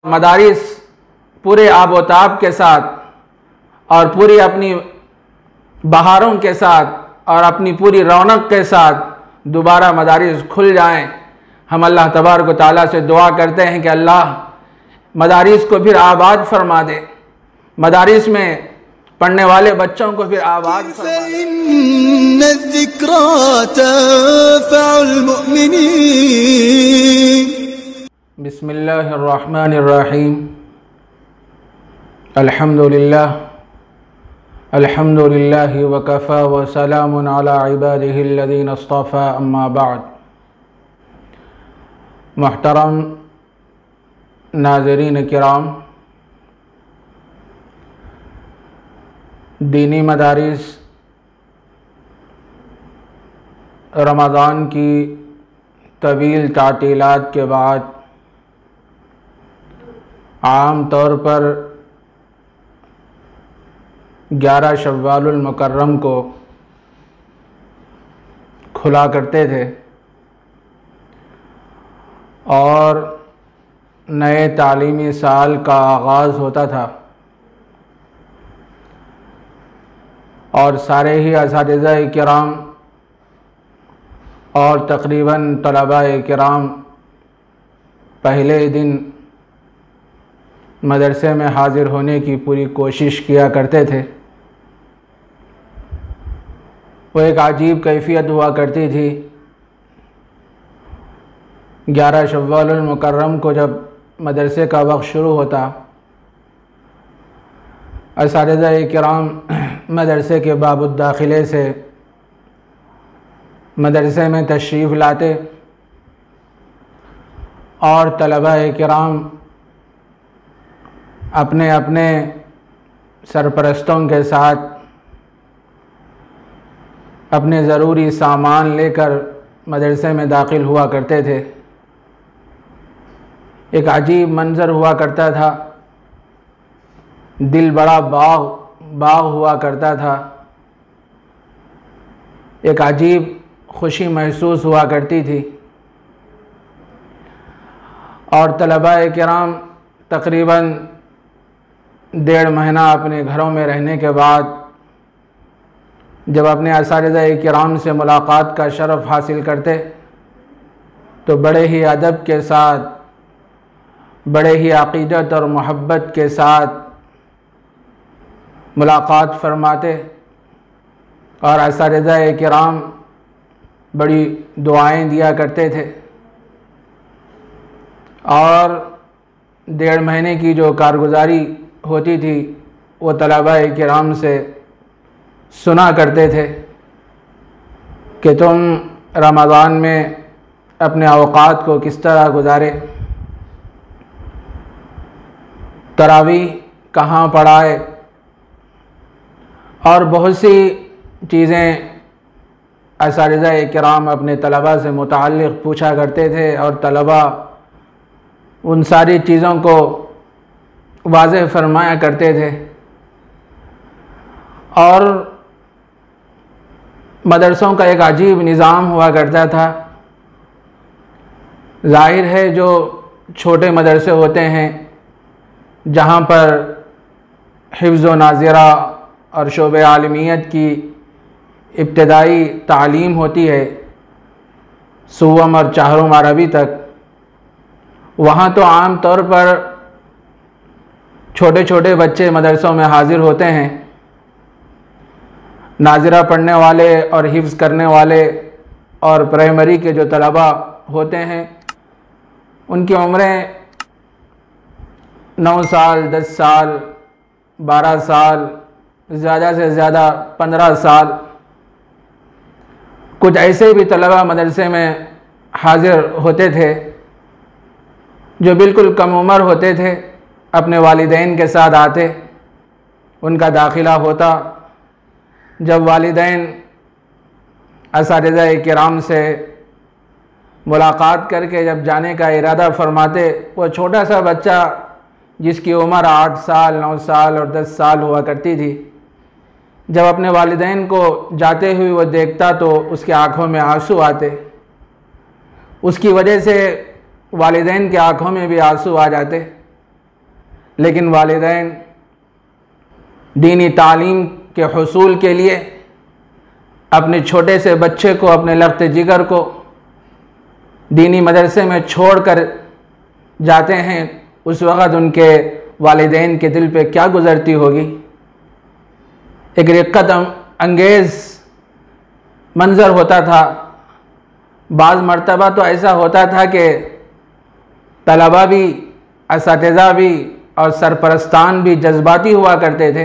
مدارس پورے آب و تاب کے ساتھ اور پوری اپنی بہاروں کے ساتھ اور اپنی پوری رونق کے ساتھ دوبارہ مدارس کھل جائیں۔ ہم اللہ تبارک و تعالیٰ سے دعا کرتے ہیں کہ اللہ مدارس کو پھر آباد فرما دے، مدارس میں پڑھنے والے بچوں کو پھر آباد فرما دے۔ فإن الذكرى تنفع المؤمنين۔ بسم اللہ الرحمن الرحیم۔ الحمد للہ وکفى وسلام علی عباده الذین اصطفى، اما بعد۔ محترم ناظرین کرام، دینی مدارس رمضان کی طویل تعطیلات کے بعد عام طور پر 11 شوال المکرم کو کھلا کرتے تھے اور نئے تعلیمی سال کا آغاز ہوتا تھا اور سارے ہی اساتذہ کرام اور تقریباً طلباء کرام پہلے دن مدرسے میں حاضر ہونے کی پوری کوشش کیا کرتے تھے۔ وہ ایک عجیب کیفیت ہوا کرتی تھی۔ 11 شوال المکرم کو جب مدرسے کا وقت شروع ہوتا، اساتذہ کرام مدرسے کے باب الداخلے سے مدرسے میں تشریف لاتے اور طلباء کرام اپنے اپنے سرپرستوں کے ساتھ اپنے ضروری سامان لے کر مدرسے میں داخل ہوا کرتے تھے۔ ایک عجیب منظر ہوا کرتا تھا، دل بڑا باغ ہوا کرتا تھا، ایک عجیب خوشی محسوس ہوا کرتی تھی، اور طلباء کرام تقریباً 1.5 مہینہ اپنے گھروں میں رہنے کے بعد جب اپنے اساتذہ کرام سے ملاقات کا شرف حاصل کرتے تو بڑے ہی ادب کے ساتھ، بڑے ہی عقیدت اور محبت کے ساتھ ملاقات فرماتے اور اساتذہ کرام بڑی دعائیں دیا کرتے تھے، اور 1.5 مہینے کی جو کارگزاری ہوتی تھی وہ طلباء کرام سے سنا کرتے تھے کہ تم رمضان میں اپنے اوقات کو کس طرح گزارے، تراویح کہاں پڑھائے، اور بہت سی چیزیں اساتذہ کرام اپنے طلباء سے متعلق پوچھا کرتے تھے اور طلباء ان ساری چیزوں کو واضح فرمایا کرتے تھے۔ اور مدرسوں کا ایک عجیب نظام ہوا کرتا تھا۔ ظاہر ہے جو چھوٹے مدرسے ہوتے ہیں جہاں پر حفظ و ناظرہ اور شعبہ عالمیت کی ابتدائی تعلیم ہوتی ہے سوم اور چہارم عربی تک، وہاں تو عام طور پر چھوٹے چھوٹے بچے مدرسوں میں حاضر ہوتے ہیں۔ ناظرہ پڑھنے والے اور حفظ کرنے والے اور پرائمری کے جو طلباء ہوتے ہیں ان کی عمریں 9 سال، 10 سال، 12 سال، زیادہ سے زیادہ 15 سال۔ کچھ ایسے بھی طلباء مدرسے میں حاضر ہوتے تھے جو بالکل کم عمر ہوتے تھے، اپنے والدین کے ساتھ آتے، ان کا داخلہ ہوتا۔ جب والدین اساتذہ کرام سے ملاقات کر کے جب جانے کا ارادہ فرماتے، وہ چھوٹا سا بچہ جس کی عمر 8 سال، 9 سال اور 10 سال ہوا کرتی تھی، جب اپنے والدین کو جاتے ہوئے وہ دیکھتا تو اس کے آنکھوں میں آنسو آتے۔ اس کی وجہ سے والدین کی آنکھوں میں بھی آنسو آ جاتے لیکن والدین دینی تعلیم کے حصول کے لیے اپنے چھوٹے سے بچے کو، اپنے لخت جگر کو دینی مدرسے میں چھوڑ کر جاتے ہیں، اس وقت ان کے والدین کے دل پہ کیا گزرتی ہوگی؟ ایک رقت انگیز منظر ہوتا تھا۔ بعض مرتبہ تو ایسا ہوتا تھا کہ طلبہ بھی، اساتذہ بھی اور سرپرستان بھی جذباتی ہوا کرتے تھے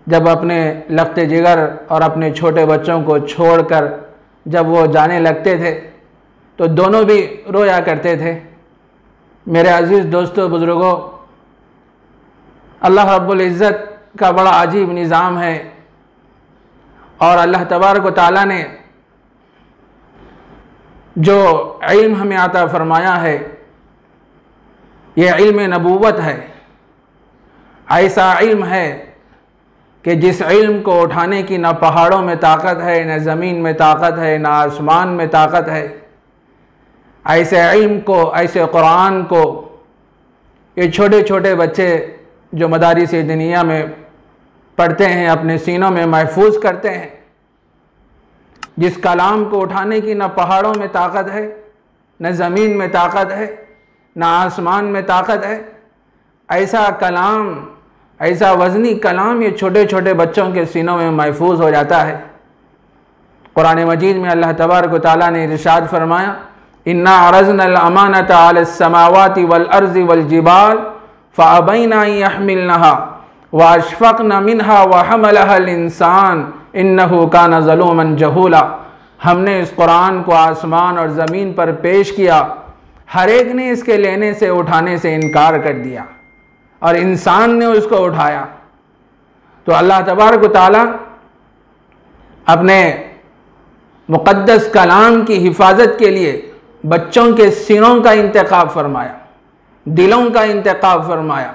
جب اپنے لخت جگر اور اپنے چھوٹے بچوں کو چھوڑ کر جب وہ جانے لگتے تھے تو دونوں بھی رویا کرتے تھے۔ میرے عزیز دوستو، بزرگوں، اللہ رب العزت کا بڑا عجیب نظام ہے، اور اللہ تبارک و تعالیٰ نے جو علم ہمیں عطا فرمایا ہے یہ علم نبوت ہے۔ ایسا علم ہے کہ جس علم کو اٹھانے کی نہ پہاڑوں میں طاقت ہے، نہ زمین میں طاقت ہے، نہ آسمان میں طاقت ہے۔ ایسے علم کو، ایسے قرآن کو یہ چھوٹے چھوٹے بچے جو مدارس دینیہ میں پڑھتے ہیں اپنے سینوں میں محفوظ کرتے ہیں۔ جس کلام کو اٹھانے کی نہ پہاڑوں میں طاقت ہے، نہ زمین میں طاقت ہے، نہ آسمان میں طاقت ہے، ایسا کلام، ایسا وزنی کلام یہ چھوٹے چھوٹے بچوں کے سینوں میں محفوظ ہو جاتا ہے۔ قرآن مجید میں اللہ تبارک و تعالیٰ نے ارشاد فرمایا، اِنَّا عَرَضْنَا الْأَمَانَةَ عَلَى السَّمَاوَاتِ وَالْأَرْضِ وَالْجِبَالِ فَأَبَيْنَ أَن يَحْمِلْنَهَا وَأَشْفَقْنَ مِنْهَا وَحَمَلَهَا الْإِنسَانُ إِنَّهُ كَانَ ظَلُومًا جَهُولًا۔ ہم نے اس قرآن کو آسمان اور زمین پر پیش کیا، ہر ایک نے اس کے لینے سے، اٹھانے سے انکار کر دیا، اور انسان نے اس کو اٹھایا۔ تو اللہ تبارک و تعالیٰ اپنے مقدس کلام کی حفاظت کے لیے بچوں کے سینوں کا انتخاب فرمایا، دلوں کا انتخاب فرمایا۔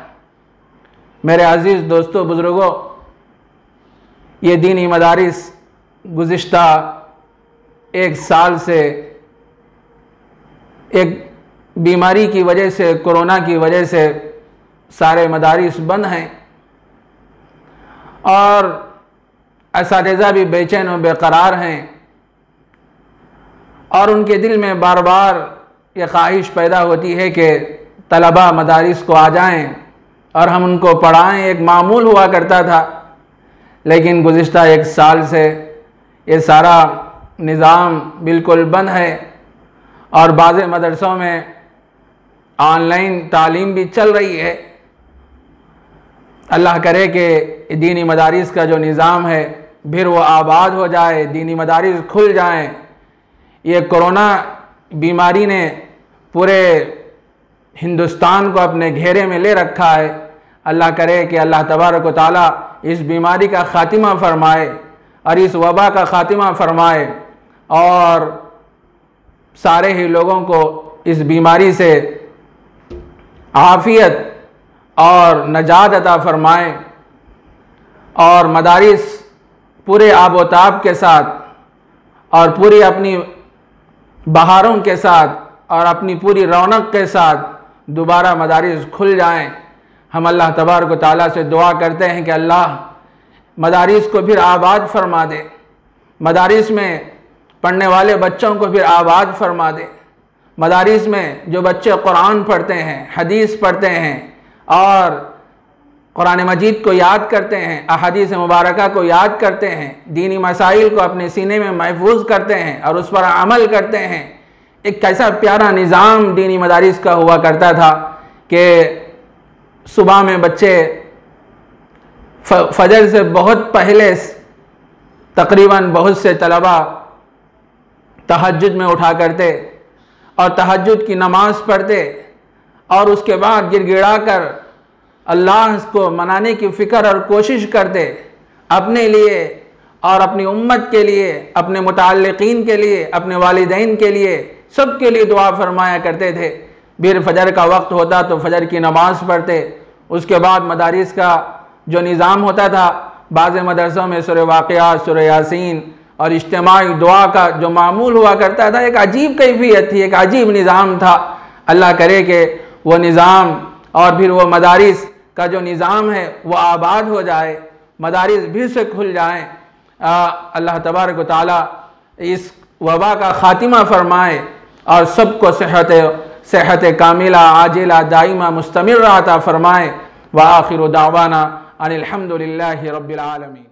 میرے عزیز دوستو، بزرگوں، یہ دینی مدارس گزشتہ ایک سال سے ایک بیماری کی وجہ سے، کورونا کی وجہ سے سارے مدارس بند ہیں، اور اساتذہ بھی بے چین و بے قرار ہیں، اور ان کے دل میں بار بار یہ خواہش پیدا ہوتی ہے کہ طلبہ مدارس کو آ جائیں اور ہم ان کو پڑھائیں۔ ایک معمول ہوا کرتا تھا، لیکن گزشتہ ایک سال سے یہ سارا نظام بالکل بند ہے، اور بعض مدرسوں میں آن لائن تعلیم بھی چل رہی ہے۔ اللہ کرے کہ دینی مدارس کا جو نظام ہے پھر وہ آباد ہو جائے، دینی مدارس کھل جائیں۔ یہ کورونا بیماری نے پورے ہندوستان کو اپنے گھیرے میں لے رکھا ہے۔ اللہ کرے کہ اللہ تبارک و تعالیٰ اس بیماری کا خاتمہ فرمائے، اور اس وبا کا خاتمہ فرمائے، اور سارے ہی لوگوں کو اس بیماری سے عافیت اور نجات عطا فرمائے، اور مدارس پورے آب و تاب کے ساتھ اور پوری اپنی بہاروں کے ساتھ اور اپنی پوری رونق کے ساتھ دوبارہ مدارس کھل جائیں۔ ہم اللہ تبارک و تعالیٰ سے دعا کرتے ہیں کہ اللہ مدارس کو پھر آباد فرما دے، مدارس میں پڑھنے والے بچوں کو پھر آباد فرما دے، مدارس میں جو بچے قرآن پڑھتے ہیں، حدیث پڑھتے ہیں اور قرآن مجید کو یاد کرتے ہیں، احادیث مبارکہ کو یاد کرتے ہیں، دینی مسائل کو اپنے سینے میں محفوظ کرتے ہیں اور اس پر عمل کرتے ہیں۔ ایک کیسا پیارا نظام دینی مدارس کا ہوا کرتا تھا کہ صبح میں بچے فجر سے بہت پہلے تقریباً بہت سے طلبہ تہجد میں اٹھا کرتے اور تہجد کی نماز پڑھتے، اور اس کے بعد گڑ گڑا کر اللہ کو منانے کی فکر اور کوشش کرتے، اپنے لیے اور اپنی امت کے لیے، اپنے متعلقین کے لیے، اپنے والدین کے لیے، سب کے لیے دعا فرمایا کرتے تھے۔ پھر فجر کا وقت ہوتا تو فجر کی نماز پڑھتے، اس کے بعد مدارس کا جو نظام ہوتا تھا، بعض مدرسوں میں سورہ واقعات، سورہ یاسین اور اجتماعی دعا کا جو معمول ہوا کرتا تھا، ایک عجیب کیفیت تھی، ایک عجیب نظام تھا۔ اللہ کرے کہ وہ نظام اور پھر وہ مدارس کا جو نظام ہے وہ آباد ہو جائے، مدارس بھی سے کھل جائیں۔ اللہ تبارک و تعالیٰ اس وبا کا خاتمہ فرمائے اور سب کو صحت کاملہ عاجلہ دائمہ مستمر عطا فرمائے۔ وآخر دعوانا ان الحمد للہ رب العالمین۔